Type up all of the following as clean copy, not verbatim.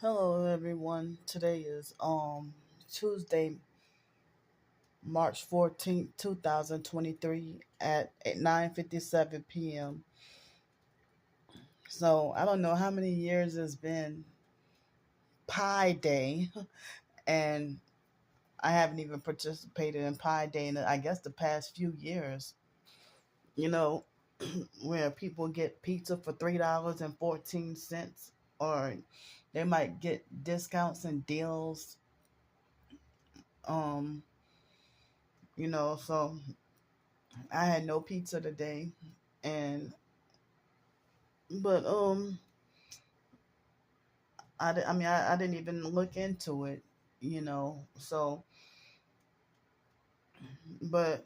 Hello everyone. Today is Tuesday, March 14th, 2023 at 9:57 p.m. So, I don't know how many years it's been Pi Day and I haven't even participated in Pi Day in I guess the past few years. You know, where people get pizza for $3.14 or they might get discounts and deals um so I had no pizza today, and but I didn't even look into it, So, but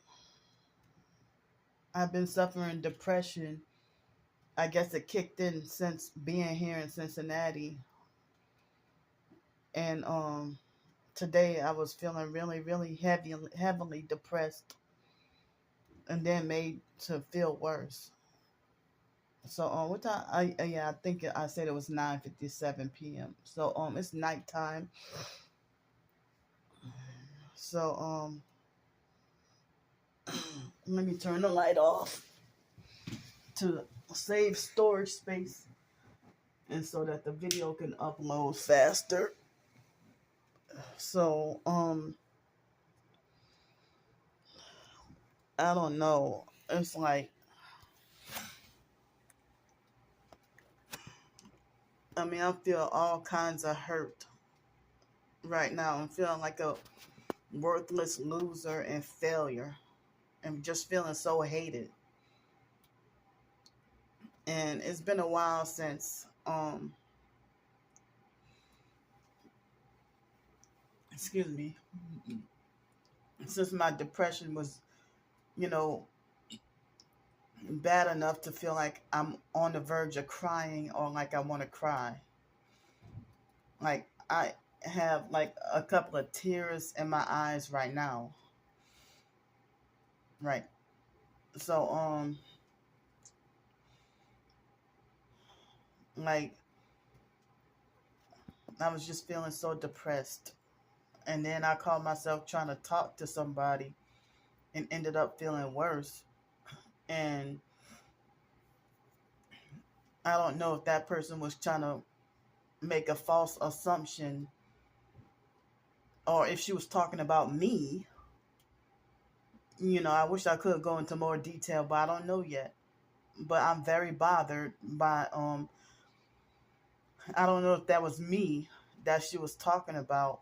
I've been suffering depression. I guess it kicked in since being here in Cincinnati, and today I was feeling really, really heavily depressed, and then made to feel worse. So what time? I think I said it was 9:57 p.m. So it's nighttime. So let me turn the light off to save storage space and so that the video can upload faster. So I don't know. It's like I feel all kinds of hurt right now. I'm feeling like a worthless loser and failure. I'm just feeling so hated. And it's been a while excuse me, since my depression was, you know, bad enough to feel like I'm on the verge of crying or like I want to cry. Like I have like a couple of tears in my eyes right now. Right. So like I was just feeling so depressed. And then I caught myself trying to talk to somebody and ended up feeling worse. And I don't know if that person was trying to make a false assumption or if she was talking about me. I wish I could go into more detail, but I don't know yet. But I'm very bothered by I don't know if that was me that she was talking about,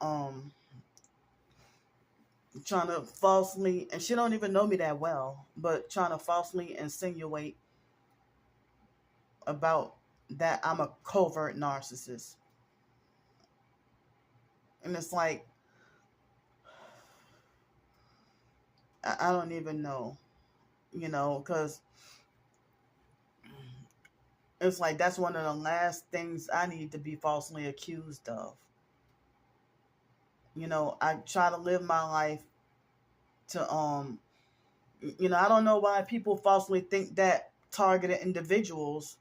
um trying to falsely, and she don't even know me that well, but trying to falsely insinuate about that I'm a covert narcissist. And it's like I don't even know, because it's like that's one of the last things I need to be falsely accused of. I try to live my life to I don't know why people falsely think that targeted individuals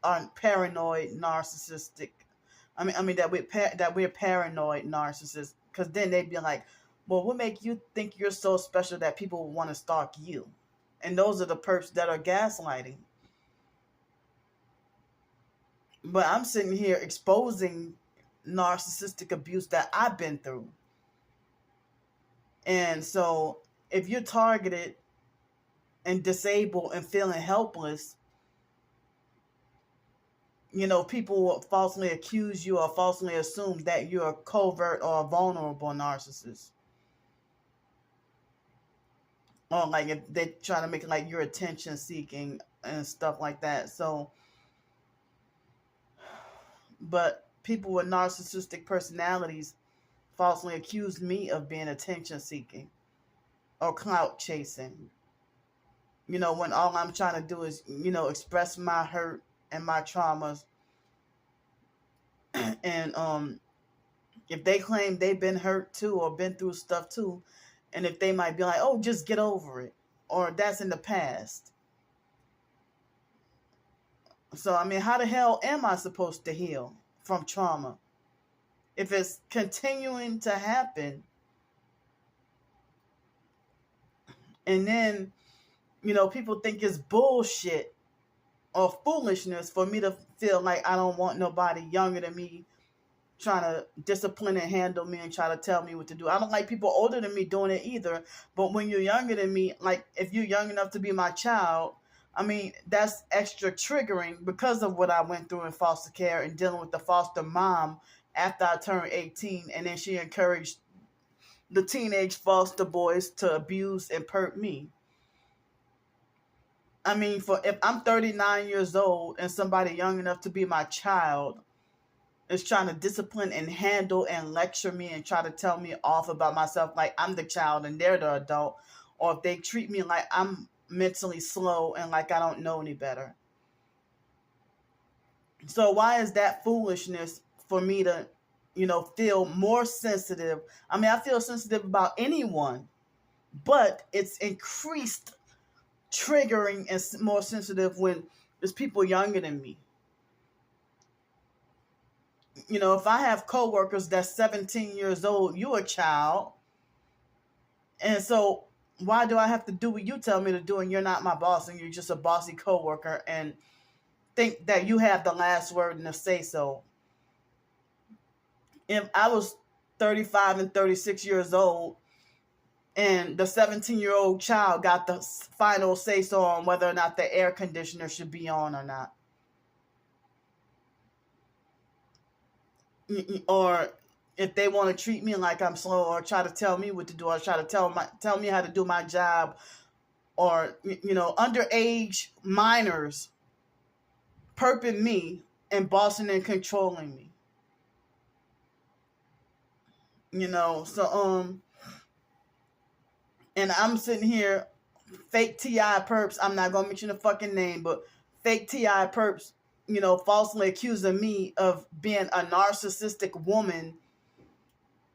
are paranoid narcissistic. I mean that we're paranoid narcissists, because then they'd be like, well, what make you think you're so special that people want to stalk you? And those are the perps that are gaslighting. But I'm sitting here exposing narcissistic abuse that I've been through. And so if you're targeted and disabled and feeling helpless, people will falsely accuse you or falsely assume that you're a covert or a vulnerable narcissist. Or like if they try to make it like you're attention seeking and stuff like that. So, but people with narcissistic personalities falsely accuse me of being attention seeking or clout chasing. When all I'm trying to do is, express my hurt and my traumas. And if they claim they've been hurt too or been through stuff too, and if they might be like, oh, just get over it, or that's in the past. So, how the hell am I supposed to heal from trauma. If it's continuing to happen, and then, people think it's bullshit or foolishness for me to feel like I don't want nobody younger than me trying to discipline and handle me and try to tell me what to do. I don't like people older than me doing it either. But when you're younger than me, like if you're young enough to be my child, I mean, that's extra triggering because of what I went through in foster care and dealing with the foster mom after I turned 18. And then she encouraged the teenage foster boys to abuse and perp me. I mean, if I'm 39 years old and somebody young enough to be my child is trying to discipline and handle and lecture me and try to tell me off about myself like I'm the child and they're the adult, or if they treat me like I'm mentally slow and like I don't know any better. So why is that foolishness for me to, feel more sensitive? I mean, I feel sensitive about anyone, but it's increased triggering and more sensitive when there's people younger than me. If I have coworkers that's 17 years old, you a child. And so why do I have to do what you tell me to do and you're not my boss and you're just a bossy coworker and think that you have the last word and the say so? If I was 35 and 36 years old and the 17-year-old child got the final say so on whether or not the air conditioner should be on or not, or if they want to treat me like I'm slow or try to tell me what to do or try to tell me how to do my job, or underage minors perping me and bossing and controlling me. So and I'm sitting here, fake T.I. perps, I'm not gonna mention the fucking name, but fake T.I. perps, falsely accusing me of being a narcissistic woman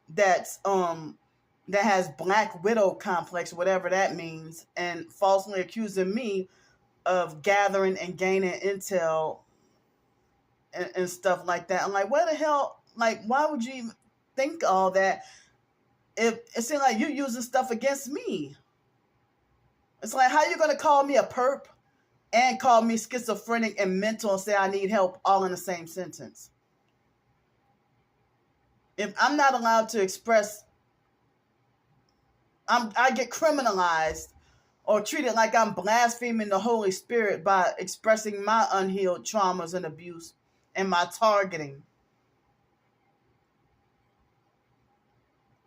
that's that has Black Widow complex, whatever that means, and falsely accusing me of gathering and gaining intel and stuff like that. I'm like, where the hell, like, why would you even think all that if it seems like you're using stuff against me? It's like, how you gonna call me a perp and call me schizophrenic and mental and say I need help all in the same sentence? If I'm not allowed to express, I get criminalized or treated like I'm blaspheming the Holy Spirit by expressing my unhealed traumas and abuse and my targeting.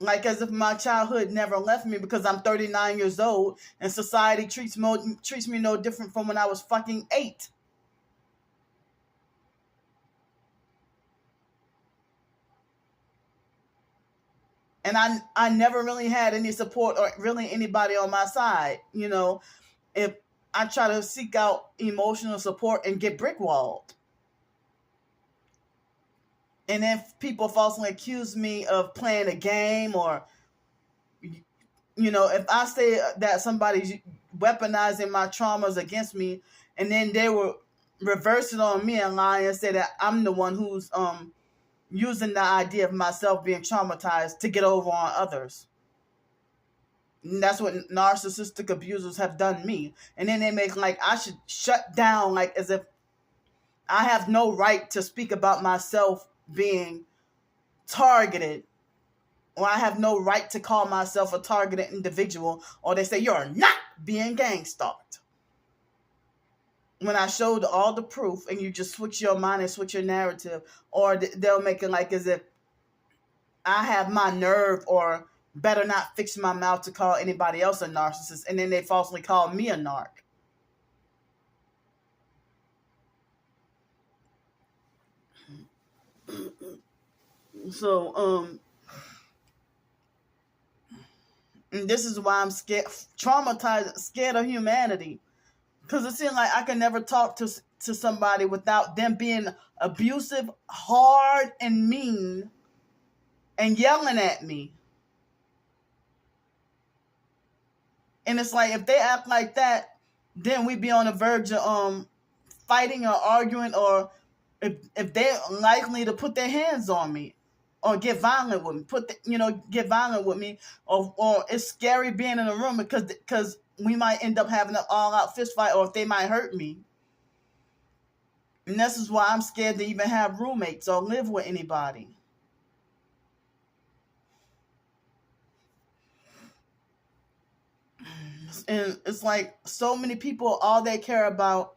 Like as if my childhood never left me because I'm 39 years old and society treats me no different from when I was fucking 8. And I never really had any support or really anybody on my side. If I try to seek out emotional support and get brickwalled. And then people falsely accuse me of playing a game, or, if I say that somebody's weaponizing my traumas against me, and then they will reverse it on me and lie and say that I'm the one who's using the idea of myself being traumatized to get over on others. And that's what narcissistic abusers have done me. And then they make like I should shut down, like as if I have no right to speak about myself being targeted, or I have no right to call myself a targeted individual, or they say you're not being gang stalked. When I showed all the proof and you just switch your mind and switch your narrative, or they'll make it like as if I have my nerve or better not fix my mouth to call anybody else a narcissist, and then they falsely call me a narc. So, and this is why I'm scared, traumatized, scared of humanity. Because it seems like I can never talk to somebody without them being abusive, hard, and mean, and yelling at me. And it's like, if they act like that, then we be on the verge of fighting or arguing or if they're likely to put their hands on me or get violent with me, get violent with me, or it's scary being in a room because we might end up having an all-out fist fight, or if they might hurt me. And this is why I'm scared to even have roommates or live with anybody. And it's like so many people, all they care about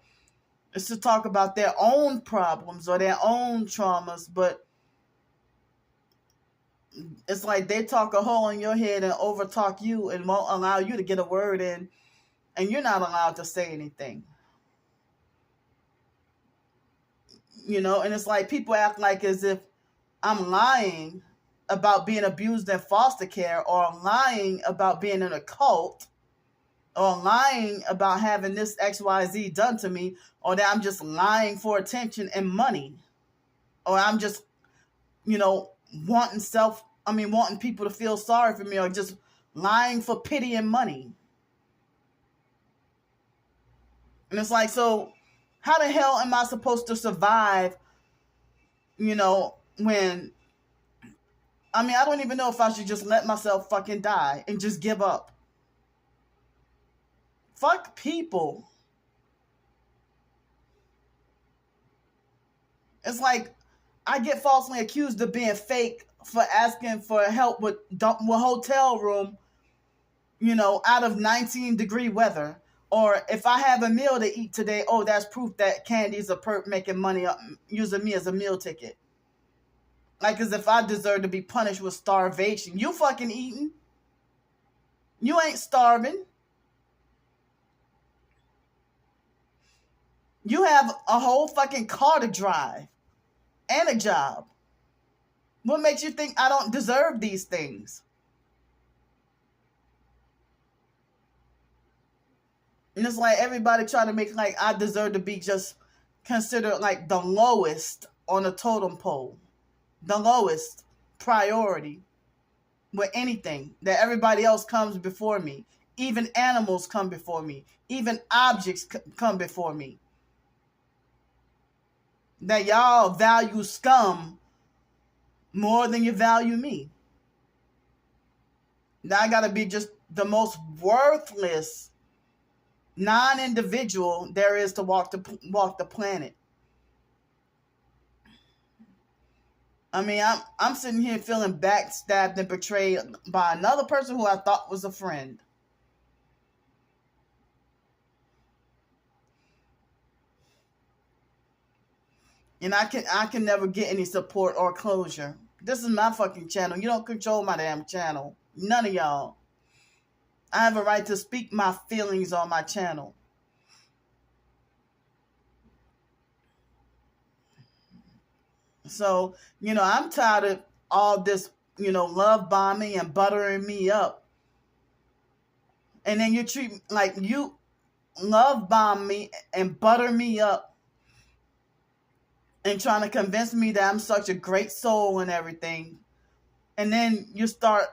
is to talk about their own problems or their own traumas, but it's like they talk a hole in your head and overtalk you and won't allow you to get a word in, and you're not allowed to say anything. And it's like people act like as if I'm lying about being abused in foster care, or lying about being in a cult, or lying about having this XYZ done to me, or that I'm just lying for attention and money, or I'm just, wanting people to feel sorry for me, or just lying for pity and money. And it's like, so how the hell am I supposed to survive, when, I don't even know if I should just let myself fucking die and just give up. Fuck people. It's like I get falsely accused of being fake for asking for help with hotel room, out of 19-degree weather. Or if I have a meal to eat today, oh, that's proof that Candy's a perp making money using me as a meal ticket. Like as if I deserve to be punished with starvation. You fucking eating. You ain't starving. You have a whole fucking car to drive and a job. What makes you think I don't deserve these things? And it's like everybody trying to make like I deserve to be just considered like the lowest on the totem pole. The lowest priority with anything. That everybody else comes before me. Even animals come before me. Even objects come before me. That y'all value scum more than you value me. Now I gotta be just the most worthless non-individual there is to walk the planet. I'm sitting here feeling backstabbed and betrayed by another person who I thought was a friend. And I can never get any support or closure. This is my fucking channel. You don't control my damn channel. None of y'all. I have a right to speak my feelings on my channel. So, I'm tired of all this, love bombing and buttering me up. And then you treat me like you love bomb me and butter me up and trying to convince me that I'm such a great soul and everything. And then you start,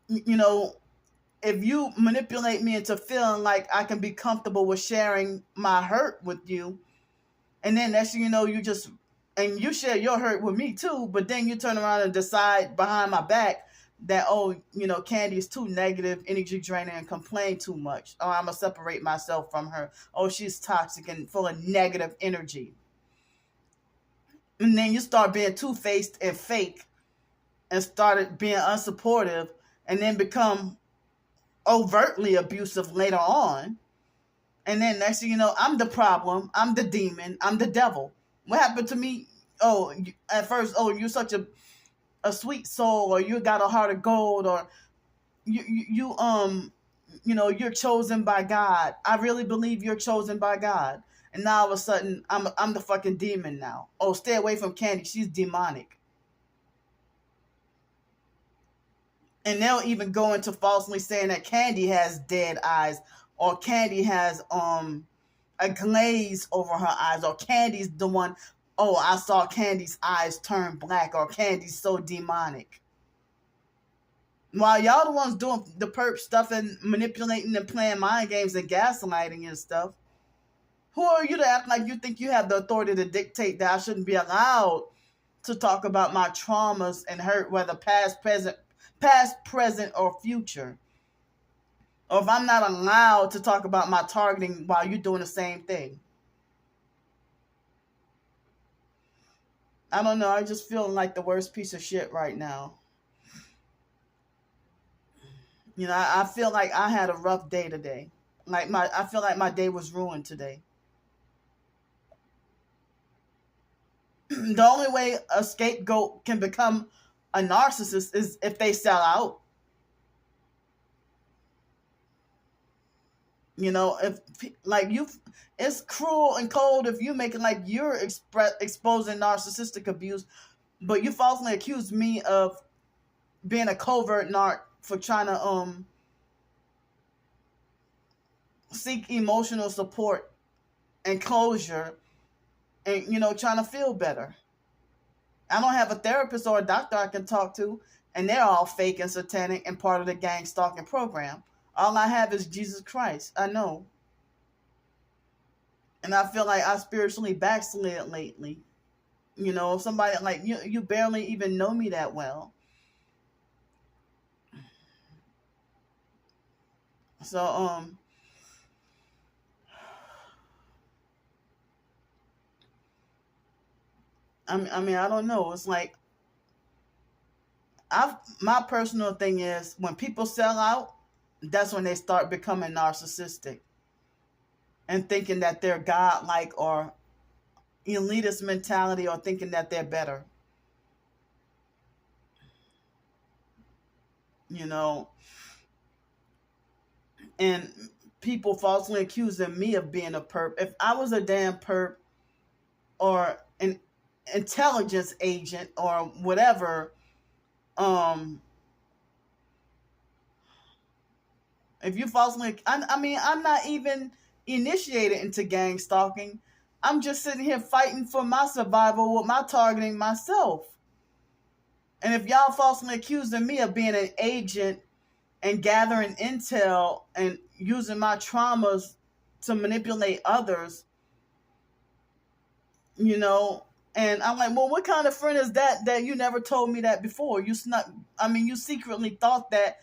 if you manipulate me into feeling like I can be comfortable with sharing my hurt with you, and then next thing you know, and you share your hurt with me too, but then you turn around and decide behind my back that, oh, Candy is too negative, energy draining, and complain too much. Oh, I'm going to separate myself from her. Oh, she's toxic and full of negative energy. And then you start being two-faced and fake and started being unsupportive and then become overtly abusive later on. And then next thing you know, I'm the problem. I'm the demon. I'm the devil. What happened to me? Oh, at first, oh, you're such a sweet soul, or you got a heart of gold, or you're chosen by God. I really believe you're chosen by God. And now all of a sudden, I'm the fucking demon now. Oh, stay away from Candy. She's demonic. And they'll even go into falsely saying that Candy has dead eyes, or Candy has a glaze over her eyes, or Candy's the one, oh, I saw Candy's eyes turn black, or Candy's so demonic. While y'all the ones doing the perp stuff and manipulating and playing mind games and gaslighting and stuff. Who are you to act like you think you have the authority to dictate that I shouldn't be allowed to talk about my traumas and hurt, whether past, present, or future? Or if I'm not allowed to talk about my targeting while you're doing the same thing. I don't know. I just feel like the worst piece of shit right now. You know, I feel like I had a rough day today. I feel like my day was ruined today. The only way a scapegoat can become a narcissist is if they sell out. You know, if like you, it's cruel and cold if you make it like you're exposing narcissistic abuse, but you falsely accuse me of being a covert narc for trying to seek emotional support and closure, and trying to feel better. I don't have a therapist or a doctor I can talk to, and they're all fake and satanic and part of the gang stalking program. All I have is Jesus Christ. I know. And I feel like I spiritually backslid lately. Somebody like you barely even know me that well. So, I mean, I don't know. It's like, my personal thing is when people sell out, that's when they start becoming narcissistic and thinking that they're godlike or elitist mentality or thinking that they're better. And people falsely accusing me of being a perp. If I was a damn perp or an intelligence agent or whatever, if you falsely, I mean, I'm not even initiated into gang stalking. I'm just sitting here fighting for my survival with my targeting myself. And if y'all falsely accusing me of being an agent and gathering intel and using my traumas to manipulate others, and I'm like, well, what kind of friend is that you never told me that before? You secretly thought that,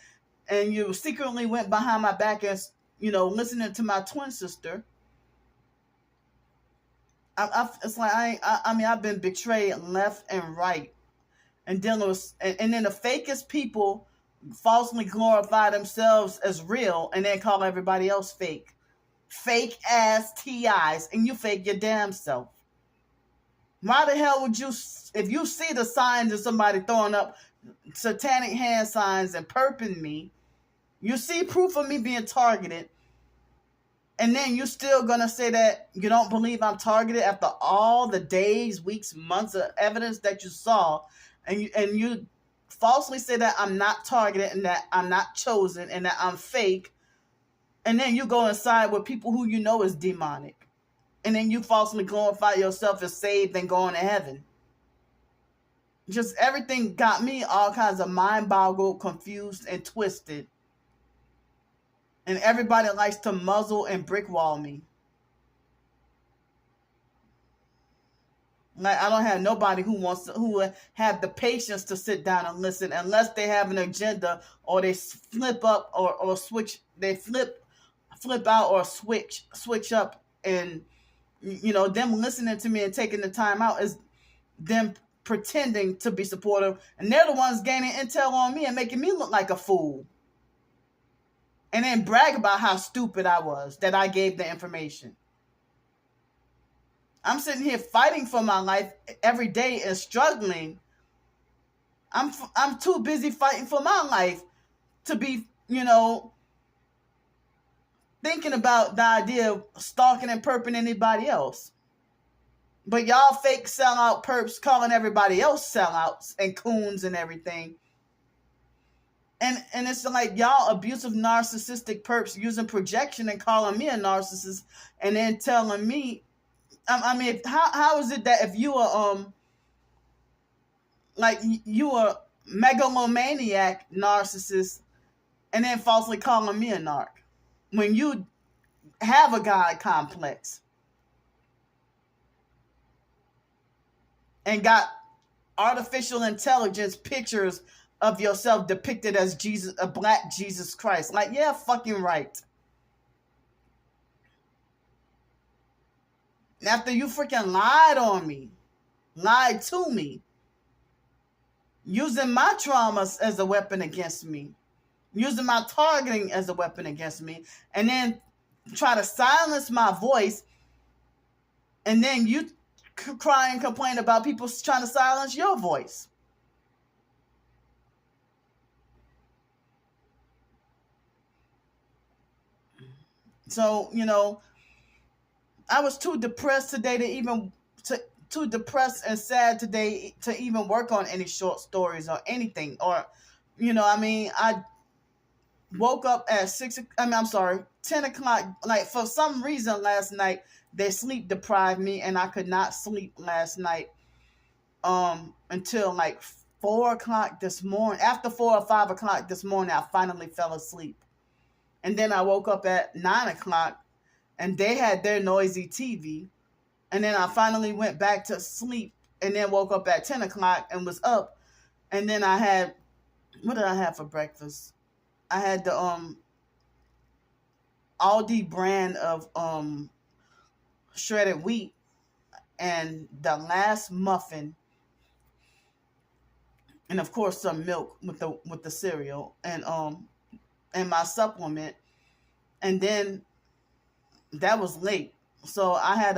and you secretly went behind my back and, listening to my twin sister. It's like, I've been betrayed left and right. And dealing with, and then the fakest people falsely glorify themselves as real and then call everybody else fake. Fake ass TIs, and you fake your damn self. Why the hell would you, if you see the signs of somebody throwing up satanic hand signs and perping me, you see proof of me being targeted, and then you're still going to say that you don't believe I'm targeted after all the days, weeks, months of evidence that you saw, and you falsely say that I'm not targeted and that I'm not chosen and that I'm fake, and then you go inside with people who you know is demonic. And then you falsely glorify yourself as saved and going to heaven. Just everything got me all kinds of mind-boggled, confused, and twisted. And everybody likes to muzzle and brick wall me. Like, I don't have nobody who have the patience to sit down and listen unless they have an agenda or they flip up or switch. They flip out or switch up, and them listening to me and taking the time out is them pretending to be supportive, and they're the ones gaining intel on me and making me look like a fool, and then brag about how stupid I was that I gave the information. I'm sitting here fighting for my life every day and struggling. I'm too busy fighting for my life to be, thinking about the idea of stalking and perping anybody else. But y'all fake sellout perps calling everybody else sellouts and coons and everything. And it's like y'all abusive narcissistic perps using projection and calling me a narcissist and then telling me, I mean, how is it that if you are you a megalomaniac narcissist and then falsely calling me a narc when you have a God complex? and got artificial intelligence pictures of yourself depicted as Jesus, a black Jesus Christ. Like, yeah, fucking right. After you freaking lied on me, lied to me, using my traumas as a weapon against me, using my targeting as a weapon against me, and then try to silence my voice, and then you cry and complain about people trying to silence your voice. So, I was too depressed today too depressed and sad today to even work on any short stories or anything. Or, I woke up at 10 o'clock. Like, for some reason last night, they sleep deprived me, and I could not sleep last night until like 4 o'clock this morning. After 4 or 5 o'clock this morning, I finally fell asleep. And then I woke up at 9 o'clock, and they had their noisy TV. And then I finally went back to sleep, and then woke up at 10 o'clock and was up. And then I had, what did I have for breakfast? I had the Aldi brand of shredded wheat and the last muffin, and of course some milk with the cereal, and my supplement. And then that was late, so I had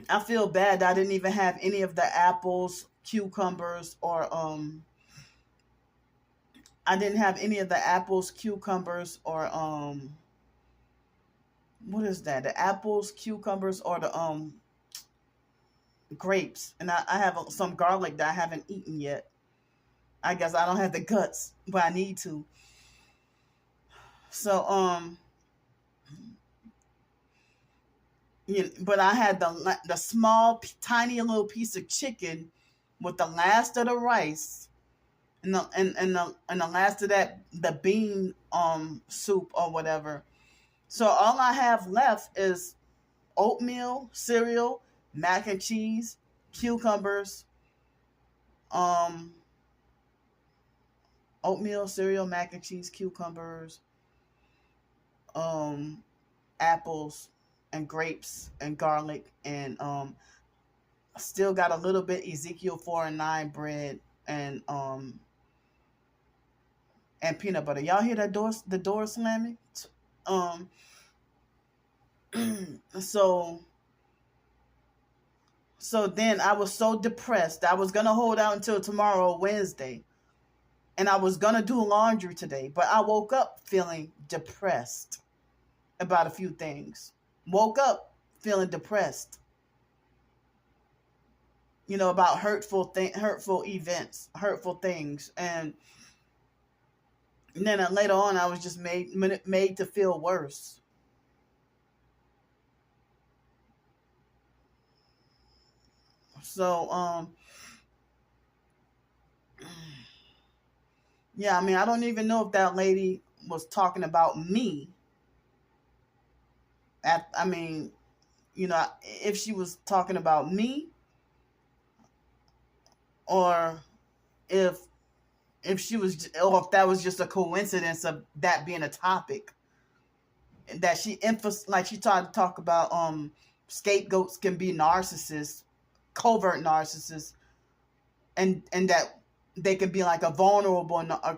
I feel bad that I didn't even have any of the apples, cucumbers, or I didn't have any of the apples, cucumbers, or what is that? The apples, cucumbers, or the grapes. And I have some garlic that I haven't eaten yet. I guess I don't have the guts, but I need to. So but I had the small, tiny little piece of chicken with the last of the rice, and the last of that, the bean soup or whatever. So all I have left is oatmeal, cereal, mac and cheese, cucumbers, oatmeal, cereal, mac and cheese, cucumbers, apples, and grapes, and garlic, and still got a little bit Ezekiel 4-9 bread, and peanut butter. Y'all hear that the door slamming? So then I was so depressed. I was gonna hold out until tomorrow, Wednesday, and I was gonna do laundry today, but I woke up feeling depressed about a few things. Woke up feeling depressed, about hurtful events, hurtful things, and then later on, I was just made to feel worse. So, yeah, I don't even know if that lady was talking about me. If she was talking about me, or if she was, or if that was just a coincidence of that being a topic that she emphasized. Like, she tried to talk about scapegoats can be narcissists, covert narcissists, and that they can be like a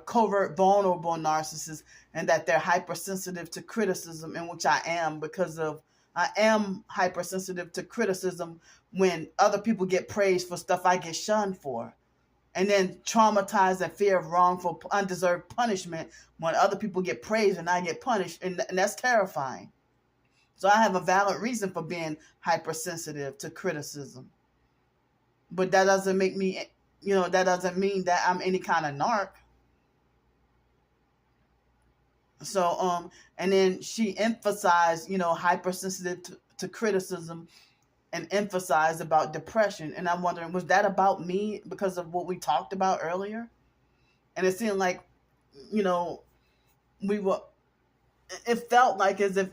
covert vulnerable narcissist, and that they're hypersensitive to criticism, in which I am, because I am hypersensitive to criticism when other people get praised for stuff I get shunned for, and then traumatized and fear of wrongful, undeserved punishment when other people get praised and I get punished, and that's terrifying. So I have a valid reason for being hypersensitive to criticism, but that doesn't make me, that doesn't mean that I'm any kind of narc. So, and then she emphasized, hypersensitive to criticism, and emphasized about depression. And I'm wondering, was that about me because of what we talked about earlier? And it seemed like, it felt like as if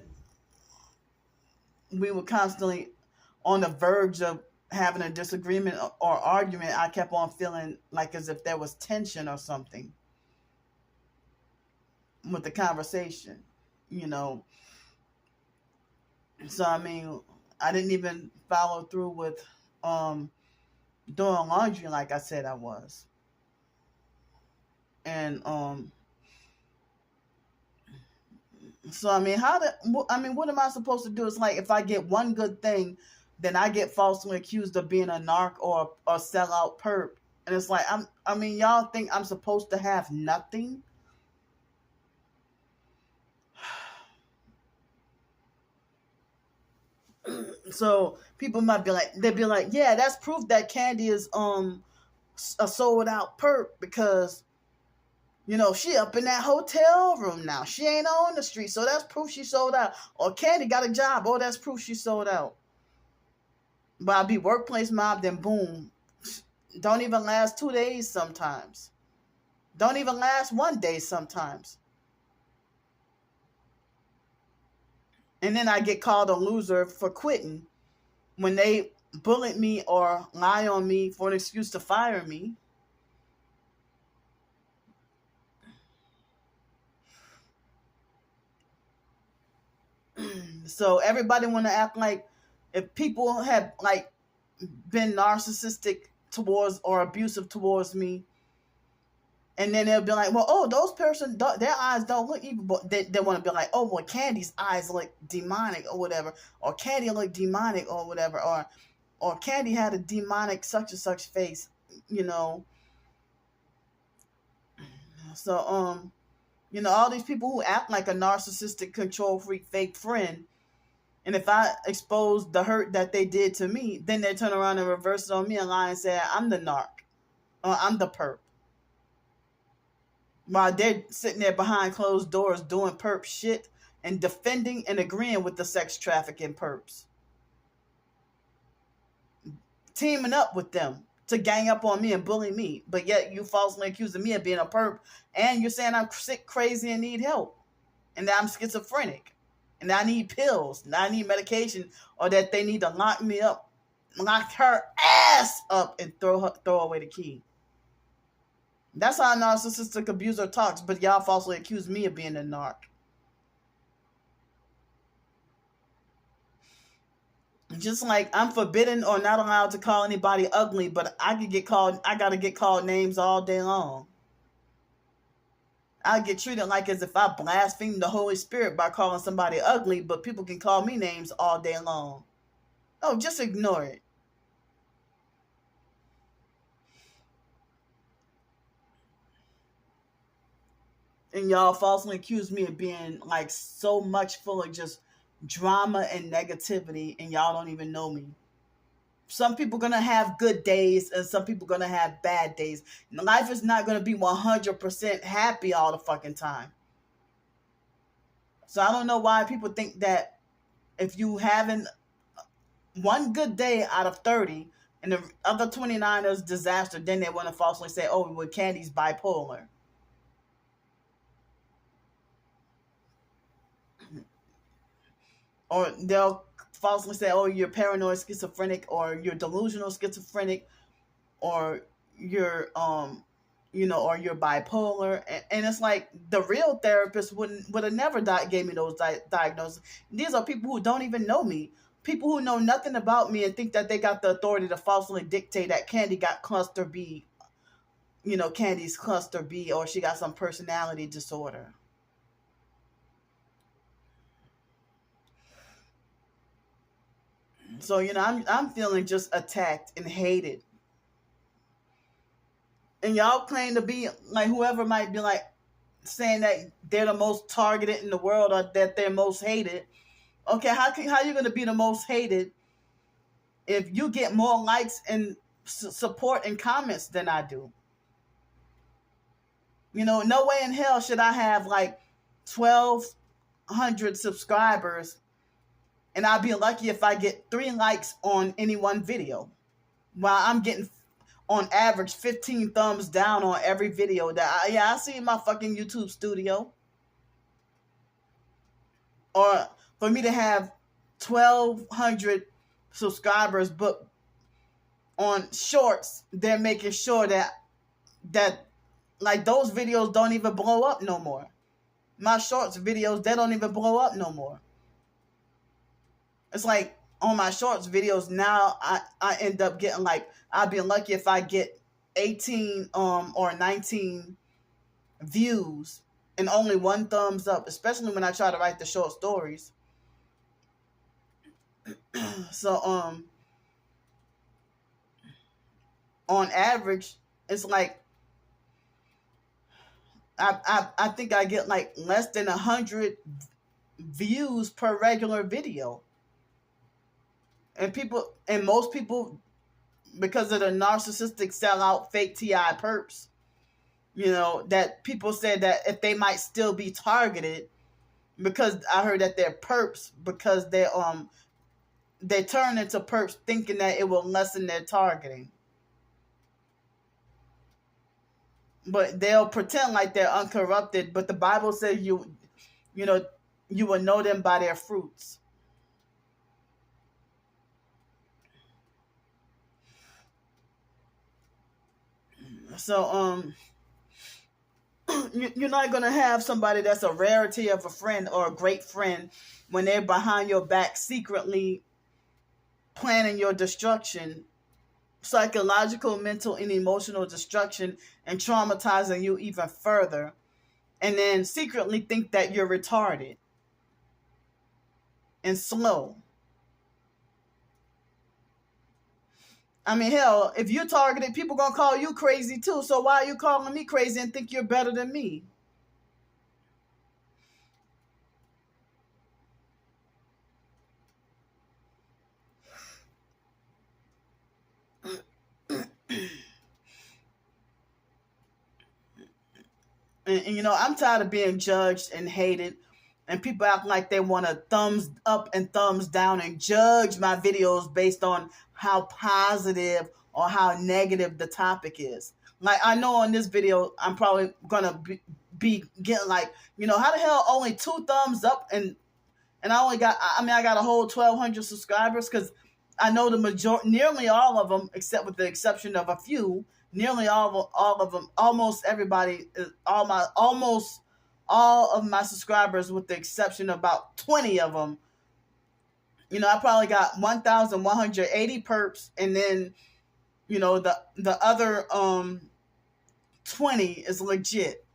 we were constantly on the verge of having a disagreement or argument, I kept on feeling like as if there was tension or something with the conversation, you know. So I mean, I didn't even follow through with doing laundry like I said I was. And so I mean, what am I supposed to do? It's like if I get one good thing, then I get falsely accused of being a narc or a sellout perp. And it's like y'all think I'm supposed to have nothing? So people might be like, they'd be like, yeah, that's proof that Candy is a sold out perp because, you know, she up in that hotel room now. She ain't on the street, so that's proof she sold out. Or Candy got a job. Oh, that's proof she sold out. But I'll be workplace mob, then boom. Don't even last 2 days sometimes. Don't even last 1 day sometimes. And then I get called a loser for quitting when they bullet me or lie on me for an excuse to fire me. So everybody want to act like if people have like been narcissistic towards or abusive towards me, and then they'll be like, well, oh, those person, their eyes don't look evil, but they want to be like, oh, well, Candy's eyes look demonic or whatever, or Candy look demonic or whatever, or Candy had a demonic such and such face, you know. So you know, all these people who act like a narcissistic, control freak, fake friend, and if I expose the hurt that they did to me, then they turn around and reverse it on me and lie and say I'm the narc, or I'm the perp. While they're sitting there behind closed doors doing perp shit and defending and agreeing with the sex trafficking perps. Teaming up with them to gang up on me and bully me. But yet you falsely accusing me of being a perp and you're saying I'm sick, crazy, and need help. And that I'm schizophrenic. And that I need pills. And I need medication. Or that they need to lock me up. Lock her ass up and throw away the key. That's how a narcissistic abuser talks, but y'all falsely accuse me of being a narc. Just like I'm forbidden or not allowed to call anybody ugly, but I gotta get called names all day long. I get treated like as if I blaspheme the Holy Spirit by calling somebody ugly, but people can call me names all day long. Oh, just ignore it. And y'all falsely accuse me of being like so much full of just drama and negativity, and y'all don't even know me. Some people gonna have good days and some people gonna have bad days. And life is not gonna be 100% happy all the fucking time. So I don't know why people think that if you having one good day out of 30 and the other 29 is disaster, then they want to falsely say, oh, well, Candy's bipolar. Or they'll falsely say, oh, you're paranoid schizophrenic, or you're delusional schizophrenic, or you're you know, or you're bipolar. And it's like the real therapist would have never gave me those diagnoses. These are people who don't even know me, people who know nothing about me and think that they got the authority to falsely dictate that Candy got cluster B, you know, Candy's cluster B, or she got some personality disorder. So, you know, I'm feeling just attacked and hated. And y'all claim to be like, whoever might be like saying that they're the most targeted in the world or that they're most hated. Okay, how you going to be the most hated if you get more likes and support and comments than I do? You know, no way in hell should I have like 1,200 subscribers and I'll be lucky if I get 3 likes on any one video, while I'm getting on average 15 thumbs down on every video that I see in my fucking YouTube studio. Or for me to have 1,200 subscribers but on shorts, they're making sure that like those videos don't even blow up no more. My shorts videos, they don't even blow up no more. It's like on my shorts videos now, I end up getting like, I'd be lucky if I get 18 or 19 views and only one thumbs up, especially when I try to write the short stories. So on average, it's like I think I get like less than 100 views per regular video. And most people, because of the narcissistic sellout fake TI perps, that people said that if they might still be targeted, because I heard that they're perps, because they turn into perps thinking that it will lessen their targeting. But they'll pretend like they're uncorrupted, but the Bible says you will know them by their fruits. So you're not going to have somebody that's a rarity of a friend or a great friend when they're behind your back secretly planning your destruction, psychological, mental, and emotional destruction, and traumatizing you even further, and then secretly think that you're retarded and slow. I mean, hell, if you're targeted, people gonna call you crazy too. So why are you calling me crazy and think you're better than me? And I'm tired of being judged and hated, and people act like they want to thumbs up and thumbs down and judge my videos based on how positive or how negative the topic is. Like, I know on this video, I'm probably gonna be getting like, how the hell only 2 thumbs up, and I got a whole 1,200 subscribers, because I know nearly all of them, except with the exception of a few, nearly all of them, almost everybody, almost all of my subscribers, with the exception of about 20 of them, I probably got 1,180 perps, and then, the other 20 is legit.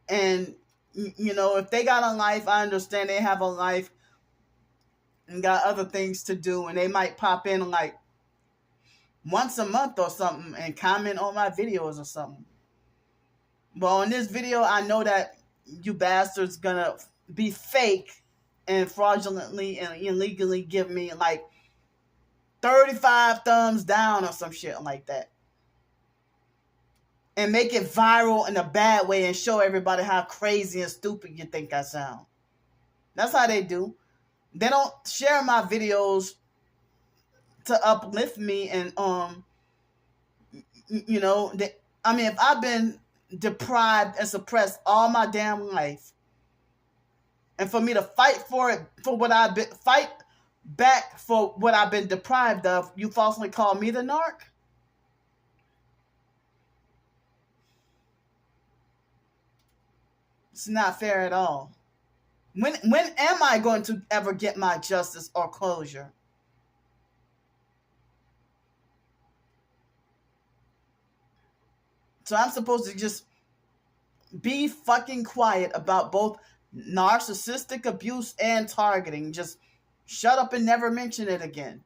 And, if they got a life, I understand they have a life and got other things to do, and they might pop in like once a month or something and comment on my videos or something. But on this video, I know that you bastards gonna be fake and fraudulently and illegally give me like 35 thumbs down or some shit like that, and make it viral in a bad way and show everybody how crazy and stupid you think I sound. That's how they do. They don't share my videos to uplift me, and if I've been deprived and suppressed all my damn life, and for me to fight fight back for what I've been deprived of, you falsely call me the narc? It's not fair at all. When am I going to ever get my justice or closure? So I'm supposed to just be fucking quiet about both narcissistic abuse and targeting. Just shut up and never mention it again.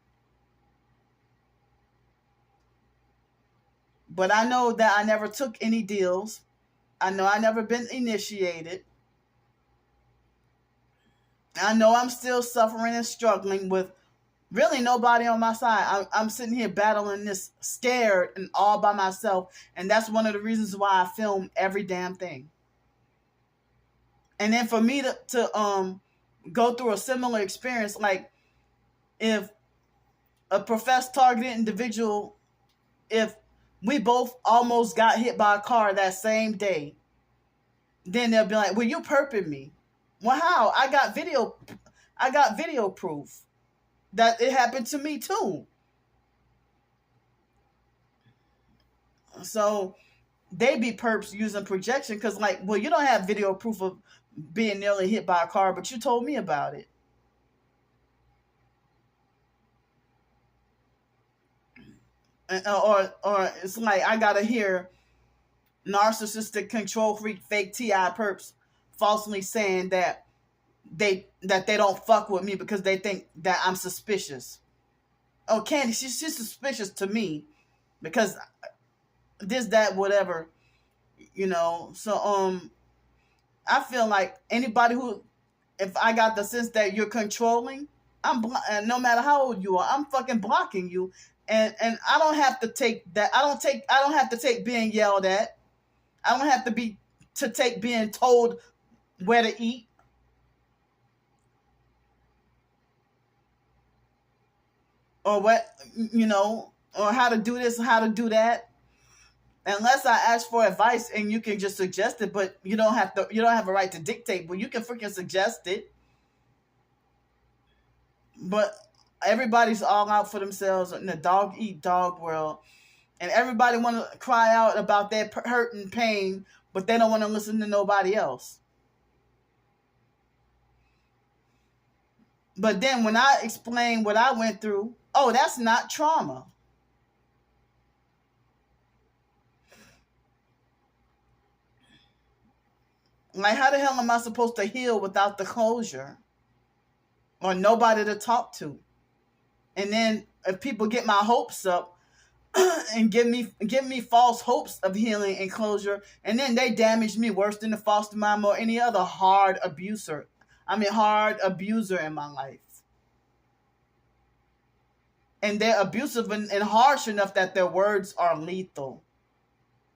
But I know that I never took any deals. I know I never been initiated. I know I'm still suffering and struggling with really nobody on my side. I'm sitting here battling this scared and all by myself. And that's one of the reasons why I film every damn thing. And then for me to go through a similar experience, like if a professed targeted individual, if we both almost got hit by a car that same day, then they'll be like, well, you perping me. Well, how? I got video proof that it happened to me too. So they be perps using projection because, like, well, you don't have video proof of being nearly hit by a car, but you told me about it. Or it's like I gotta hear narcissistic control freak fake TI perps falsely saying that they don't fuck with me because they think that I'm suspicious. Oh, Candy, she's suspicious to me because this, that, whatever, So I feel like anybody who, if I got the sense that you're controlling, and no matter how old you are, I'm fucking blocking you, and I don't have to take that. I don't have to take being yelled at. I don't have to take being told where to eat. Or what, or how to do this, how to do that. Unless I ask for advice and you can just suggest it, but you don't have a right to dictate, but you can freaking suggest it. But everybody's all out for themselves in the dog eat dog world. And everybody want to cry out about their hurt and pain, but they don't want to listen to nobody else. But then when I explain what I went through, oh, that's not trauma. Like, how the hell am I supposed to heal without the closure? Or nobody to talk to? And then if people get my hopes up and give me false hopes of healing and closure, and then they damage me worse than the foster mom or any other hard abuser in my life. And they're abusive and harsh enough that their words are lethal.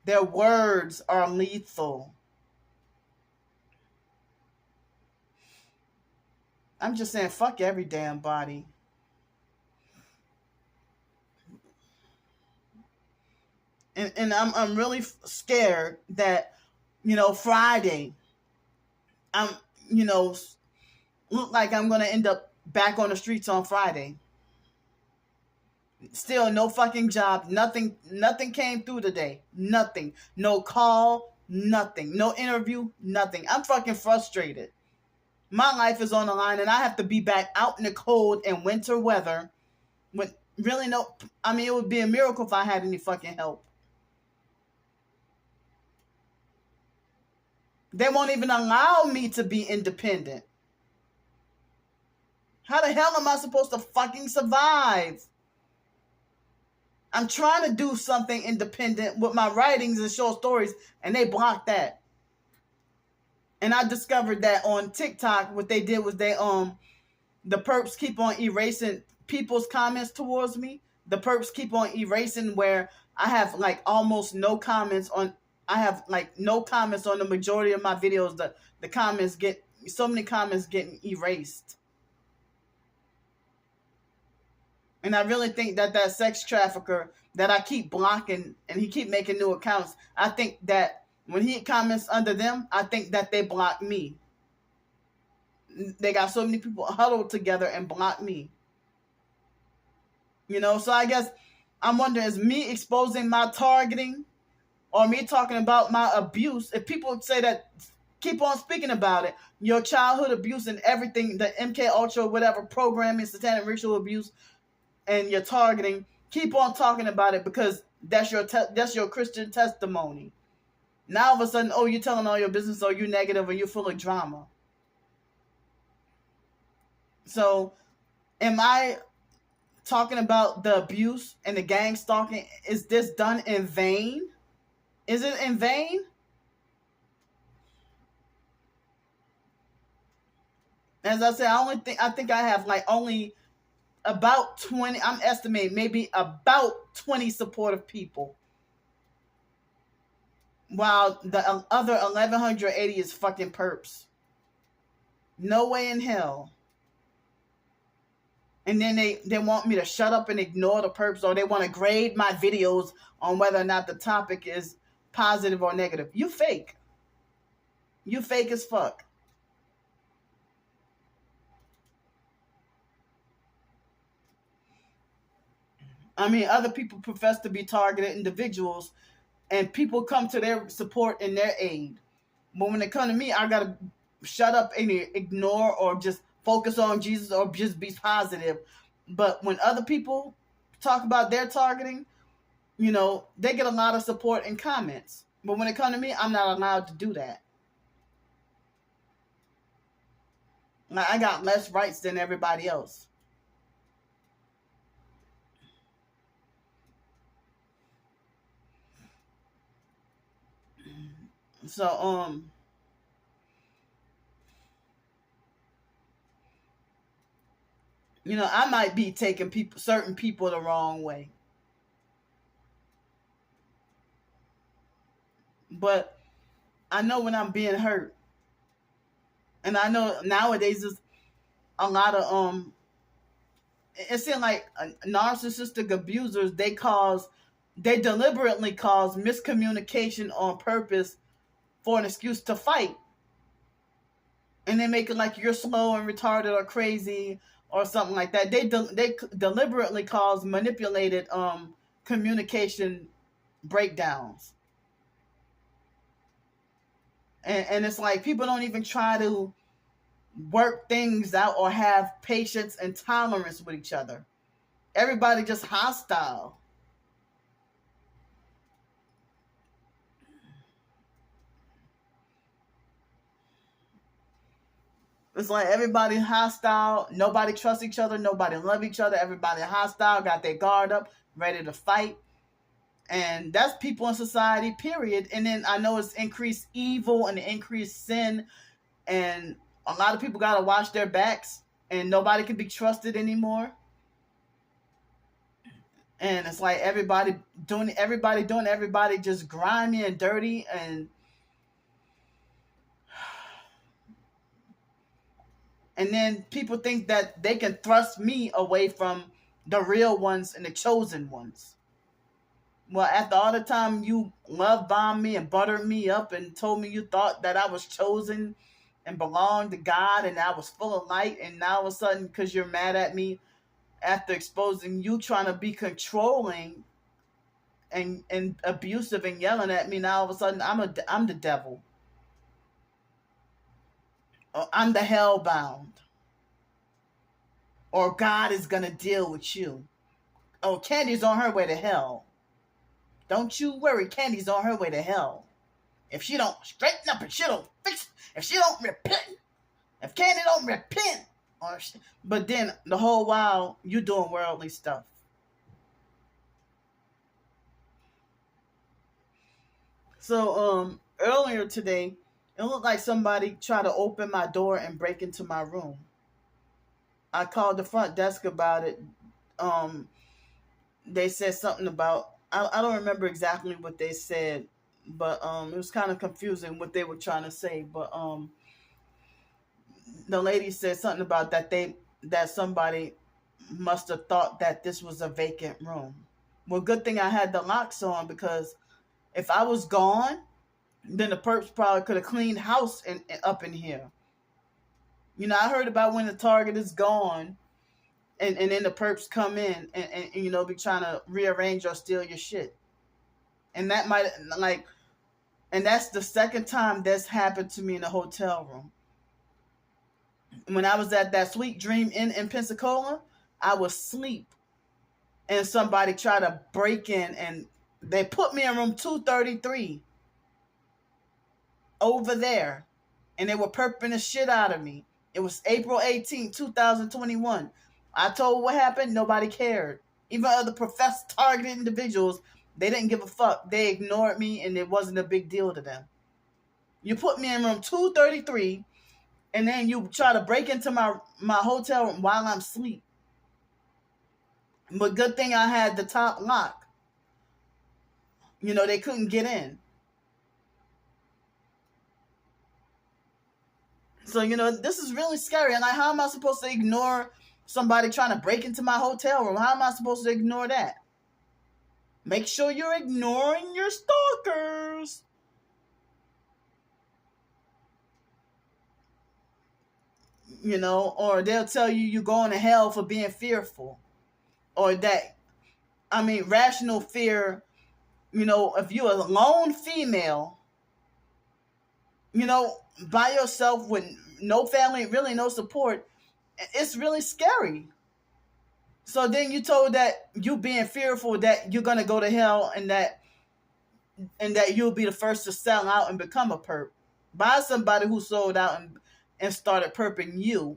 Their words are lethal. I'm just saying, fuck every damn body. And I'm really scared that, Friday, I'm, look like I'm going to end up back on the streets on Friday. Still no fucking job. Nothing came through today. Nothing. No call. Nothing. No interview. Nothing. I'm fucking frustrated. My life is on the line and I have to be back out in the cold and winter weather with really it would be a miracle if I had any fucking help. They won't even allow me to be independent. How the hell am I supposed to fucking survive? I'm trying to do something independent with my writings and short stories, and they blocked that. And I discovered that on TikTok, what they did was the perps keep on erasing people's comments towards me. The perps keep on erasing where I have like almost no comments on. I have like no comments on the majority of my videos. The comments get so many comments getting erased. And I really think that sex trafficker that I keep blocking and he keep making new accounts, I think that when he comments under them, I think that they block me. They got so many people huddled together and block me. So I guess I'm wondering, is me exposing my targeting or me talking about my abuse? If people say that, keep on speaking about it, your childhood abuse and everything, the MK Ultra, whatever, programming, satanic ritual abuse, and your targeting, keep on talking about it because that's your Christian testimony. Now all of a sudden, oh, you're telling all your business, or you're negative, or you're full of drama. So, am I talking about the abuse and the gang stalking? Is this done in vain? Is it in vain? As I said, I think I have like only about 20, I'm estimating maybe about 20 supportive people. While the other 1,180 is fucking perps. No way in hell. And then they want me to shut up and ignore the perps, or they want to grade my videos on whether or not the topic is positive or negative. You fake. You fake as fuck. I mean, other people profess to be targeted individuals, and people come to their support and their aid. But when they come to me, I gotta shut up and ignore or just focus on Jesus or just be positive. But when other people talk about their targeting, they get a lot of support and comments. But when it comes to me, I'm not allowed to do that. I got less rights than everybody else. So, I might be taking certain people the wrong way. But I know when I'm being hurt. And I know nowadays there's a lot of it seems like narcissistic abusers, they deliberately cause miscommunication on purpose for an excuse to fight. And they make it like you're slow and retarded or crazy or something like that. They deliberately cause manipulated communication breakdowns. And it's like people don't even try to work things out or have patience and tolerance with each other. Everybody just hostile. It's like everybody hostile. Nobody trusts each other. Nobody love each other. Everybody hostile, got their guard up, ready to fight. And that's people in society, period. And then I know it's increased evil and increased sin. And a lot of people got to watch their backs. And nobody can be trusted anymore. And it's like everybody doing everybody just grimy and dirty. And then people think that they can thrust me away from the real ones and the chosen ones. Well, after all the time you love bombed me and buttered me up and told me you thought that I was chosen and belonged to God and I was full of light, and now all of a sudden, because you're mad at me after exposing you trying to be controlling and abusive and yelling at me, now all of a sudden I'm the devil. Or I'm the hellbound. Or God is going to deal with you. Oh, Candy's on her way to hell. Don't you worry, Candy's on her way to hell. If she don't straighten up and she don't fix, if she don't repent, if Candy don't repent, but then the whole while you doing worldly stuff. So earlier today, it looked like somebody tried to open my door and break into my room. I called the front desk about it. They said something about, I don't remember exactly what they said, but it was kind of confusing what they were trying to say. But the lady said something about that somebody must have thought that this was a vacant room. Well, good thing I had the locks on, because if I was gone, then the perps probably could have cleaned house up in here. I heard about when the target is gone and then the perps come in and be trying to rearrange or steal your shit. And that might, and that's the second time that's happened to me in a hotel room. When I was at that Sweet Dream Inn in Pensacola, I was asleep and somebody tried to break in and they put me in room 233 over there, and they were perping the shit out of me. It was April 18, 2021. I told what happened. Nobody cared. Even other professed targeted individuals, they didn't give a fuck. They ignored me, and it wasn't a big deal to them. You put me in room 233, and then you try to break into my hotel room while I'm asleep. But good thing I had the top lock. They couldn't get in. So, this is really scary. And how am I supposed to ignore somebody trying to break into my hotel room? How am I supposed to ignore that? Make sure you're ignoring your stalkers. Or they'll tell you you're going to hell for being fearful. Or rational fear if you're a lone female, by yourself with no family, really no support, it's really scary. So then you told that you being fearful that you're gonna go to hell, and that you'll be the first to sell out and become a perp by somebody who sold out and started perping you.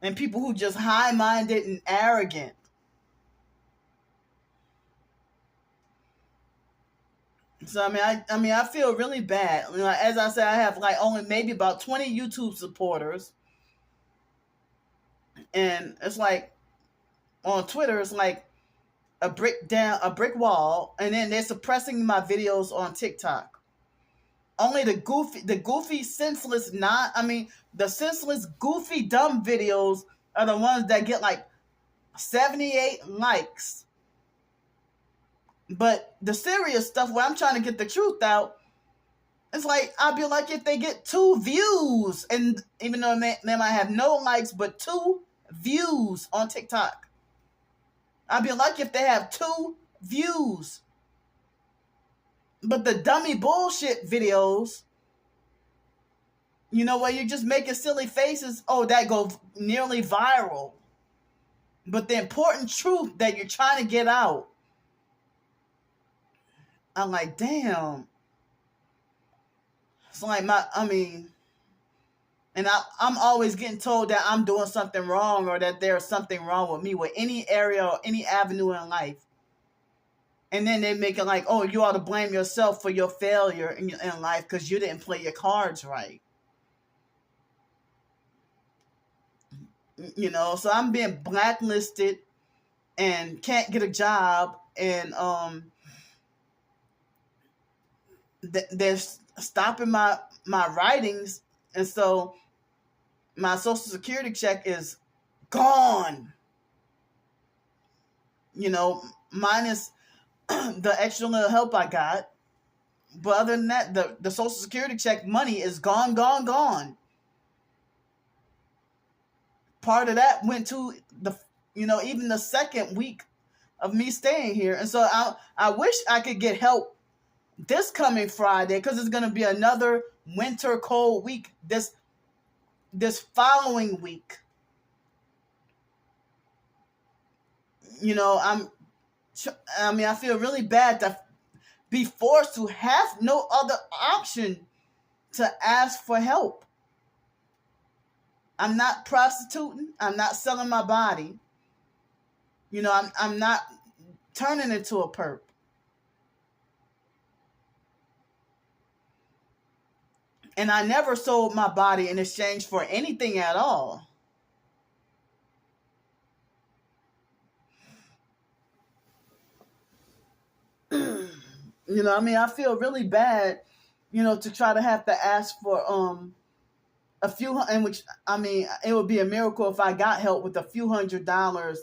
And people who just high-minded and arrogant. So I feel really bad. As I said, I have like only maybe about 20 YouTube supporters, and it's like on Twitter, it's like a brick wall, and then they're suppressing my videos on TikTok. Only the goofy, senseless, the senseless, goofy, dumb videos are the ones that get like 78 likes. But the serious stuff where I'm trying to get the truth out, it's like, I'd be like if they get 2 views, and even though they might have no likes, but 2 views on TikTok. I'd be lucky if they have 2 views. But the dummy bullshit videos, where you're just making silly faces, that go nearly viral. But the important truth that you're trying to get out, I'm like, damn. It's like and I'm always getting told that I'm doing something wrong, or that there's something wrong with me with any area or any avenue in life. And then they make it like, oh, you ought to blame yourself for your failure in life because you didn't play your cards right. So I'm being blacklisted and can't get a job, and they're stopping my writings, and so my Social Security check is gone. Minus the extra little help I got. But other than that, the Social Security check money is gone. Part of that went to even the second week of me staying here. And so I wish I could get help this coming Friday, because it's going to be another winter cold week this following week. I feel really bad to be forced to have no other option to ask for help. I'm not prostituting. I'm not selling my body. I'm not turning into a perp. And I never sold my body in exchange for anything at all. I feel really bad, to try to have to ask for a few, in which it would be a miracle if I got help with a few $100s,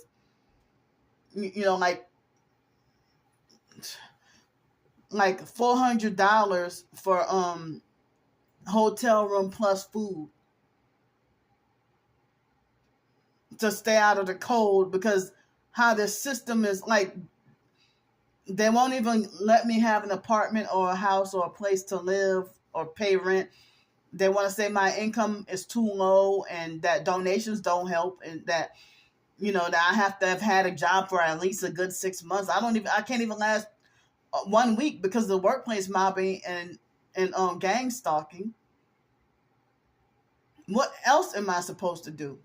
like $400 for hotel room plus food to stay out of the cold, because how this system is, like, they won't even let me have an apartment or a house or a place to live or pay rent. They want to say my income is too low, and that donations don't help, and that that I have to have had a job for at least a good 6 months. I can't even last 1 week because of the workplace mobbing and gang stalking. What else am I supposed to do?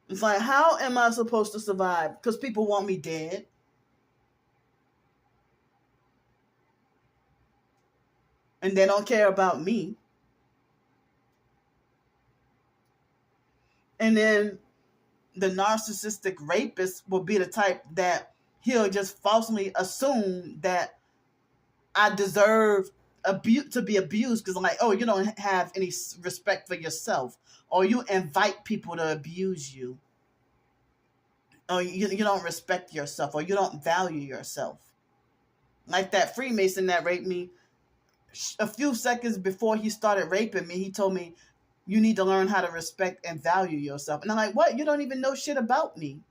It's like, how am I supposed to survive? Because people want me dead. And they don't care about me. And then the narcissistic rapist will be the type that he'll just falsely assume that I deserve to be abused, because I'm like, oh, you don't have any respect for yourself, or you invite people to abuse you, or you don't respect yourself, or you don't value yourself. Like that Freemason that raped me, a few seconds before he started raping me, he told me, you need to learn how to respect and value yourself. And I'm like, what? You don't even know shit about me.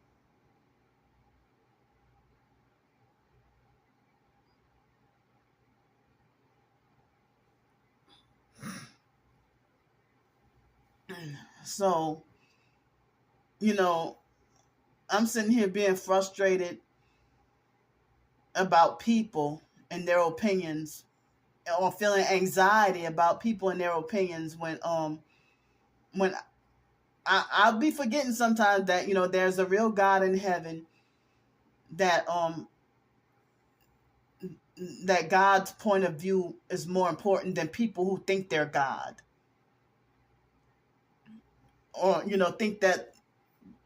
So, you know, I'm sitting here being frustrated about people and their opinions, or feeling anxiety about people and their opinions when I'll be forgetting sometimes that, you know, there's a real God in heaven, that that God's point of view is more important than people who think they're God, or, you know, think that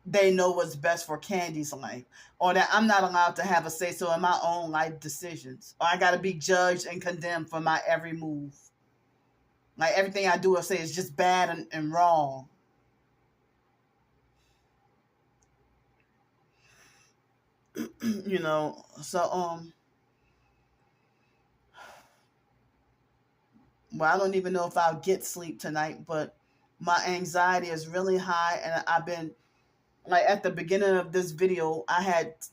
they know what's best for Candy's life, or that I'm not allowed to have a say so in my own life decisions, or I got to be judged and condemned for my every move. Like everything I do or say is just bad and wrong. You know, so well, I don't even know if I'll get sleep tonight, but my anxiety is really high, and I've been, like, at the beginning of this video,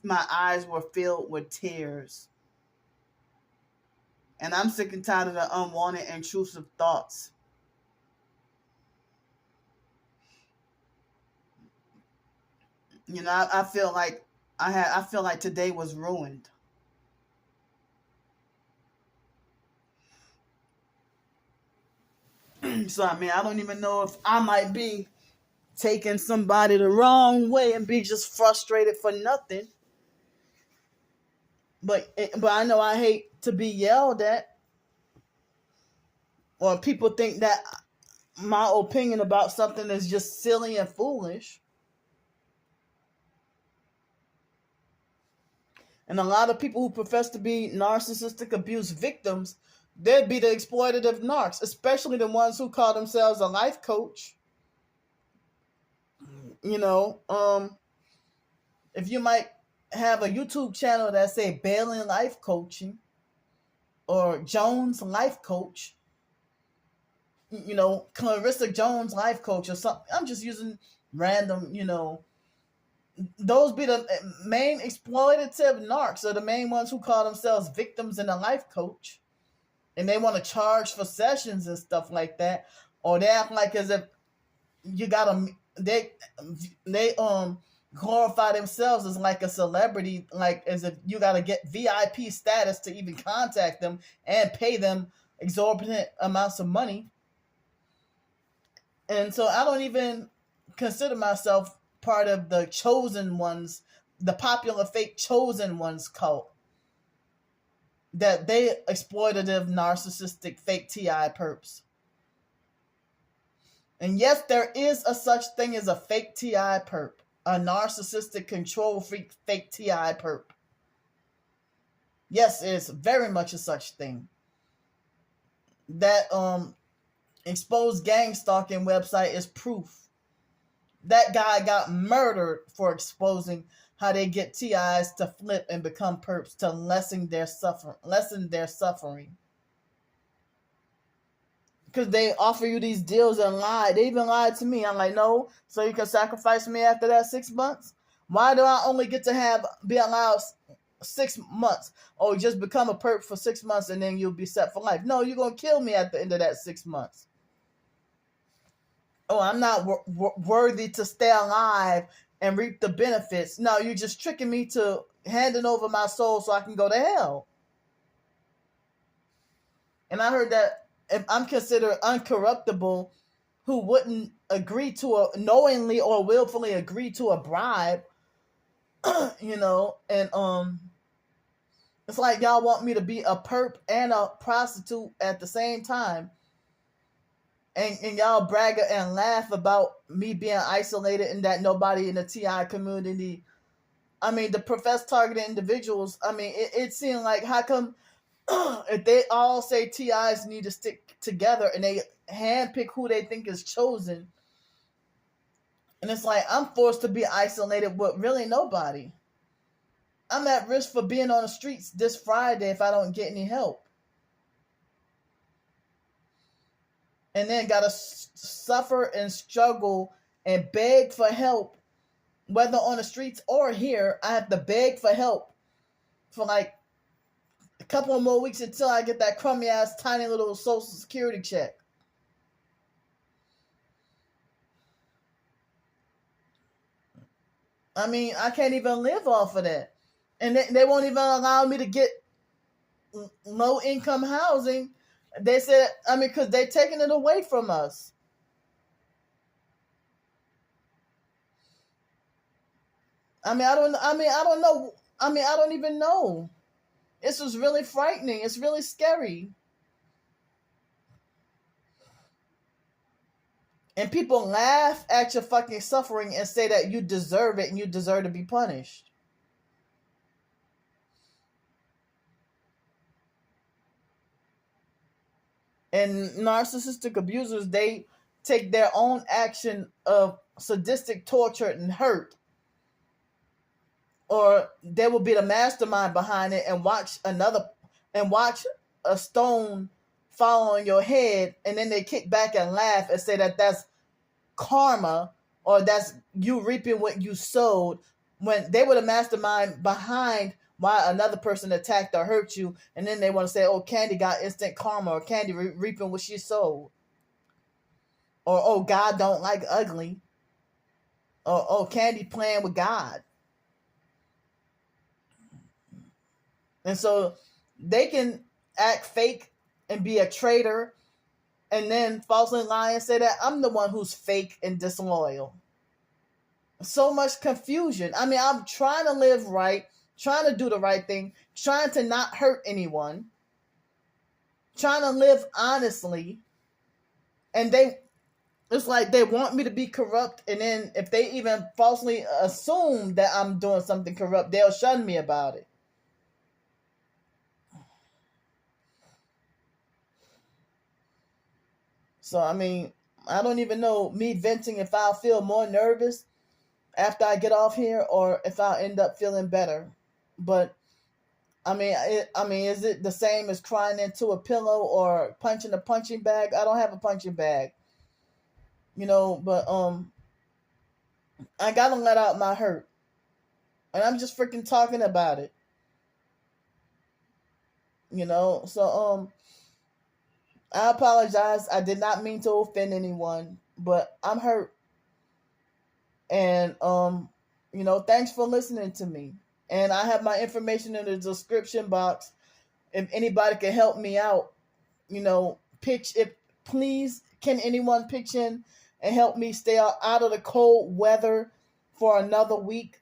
my eyes were filled with tears. And I'm sick and tired of the unwanted, intrusive thoughts. You know, I feel like I feel like today was ruined. So I mean, I don't even know if I might be taking somebody the wrong way and be just frustrated for nothing. But I know I hate to be yelled at, or people think that my opinion about something is just silly and foolish. And a lot of people who profess to be narcissistic abuse victims, they'd be the exploitative narcs, especially the ones who call themselves a life coach. You know, if you might have a YouTube channel that say Bailing Life Coaching or Jones Life Coach, you know, Clarissa Jones Life Coach or something. I'm just using random, you know, those be the main exploitative narcs, are the main ones who call themselves victims and a life coach. And they want to charge for sessions and stuff like that. Or they act like as if you gotta, they glorify themselves as like a celebrity, like as if you gotta get VIP status to even contact them and pay them exorbitant amounts of money. And so I don't even consider myself part of the chosen ones, the popular fake chosen ones cult, that they exploitative, narcissistic, fake TI perps. And yes, there is a such thing as a fake TI perp, a narcissistic control freak fake TI perp. Yes, it is very much a such thing. That exposed gang stalking website is proof. That guy got murdered for exposing how they get TIs to flip and become perps to lessen their suffering. Because they offer you these deals and lie. They even lied to me. I'm like, no, so you can sacrifice me after that 6 months? Why do I only get to be allowed 6 months? Oh, just become a perp for 6 months and then you'll be set for life. No, you're going to kill me at the end of that 6 months. Oh, I'm not worthy to stay alive and reap the benefits. No, you're just tricking me to handing over my soul so I can go to hell. And I heard that if I'm considered uncorruptible, who wouldn't agree to knowingly or willfully agree to a bribe, you know, and it's like y'all want me to be a perp and a prostitute at the same time. And y'all brag and laugh about me being isolated and that nobody in the TI community, I mean, the professed targeted individuals, I mean, it seemed like, how come if they all say TIs need to stick together and they handpick who they think is chosen, and it's like I'm forced to be isolated with really nobody. I'm at risk for being on the streets this Friday if I don't get any help. and then gotta suffer and struggle and beg for help, whether on the streets or here. I have to beg for help for like a couple of more weeks until I get that crummy ass tiny little social security check. I mean, I can't even live off of that. And they won't even allow me to get low income housing. They said, I mean, because they're taking it away from us. I mean, I don't know. I mean, I don't even know. This was really frightening. It's really scary. And people laugh at your fucking suffering and say that you deserve it and you deserve to be punished. And narcissistic abusers, they take their own action of sadistic torture and hurt, or they will be the mastermind behind it and watch a stone fall on your head, and then they kick back and laugh and say that that's karma, or that's you reaping what you sowed, when they were the mastermind behind why another person attacked or hurt you. And then they want to say, oh, Candy got instant karma, or Candy reaping what she sowed, or oh, God don't like ugly, or oh, Candy playing with God. And so they can act fake and be a traitor, and then falsely lie and say that I'm the one who's fake and disloyal. So much confusion. I mean, I'm trying to live right, trying to do the right thing, trying to not hurt anyone, trying to live honestly, and it's like they want me to be corrupt, and then if they even falsely assume that I'm doing something corrupt, they'll shun me about it. So, I mean, I don't even know, me venting, if I'll feel more nervous after I get off here or if I'll end up feeling better. But, I mean, is it the same as crying into a pillow or punching a punching bag? I don't have a punching bag. But I gotta let out my hurt. And I'm just freaking talking about it. So, I apologize. I did not mean to offend anyone, but I'm hurt. And thanks for listening to me. And I have my information in the description box. If anybody can help me out, pitch it. Please, can anyone pitch in and help me stay out of the cold weather for another week?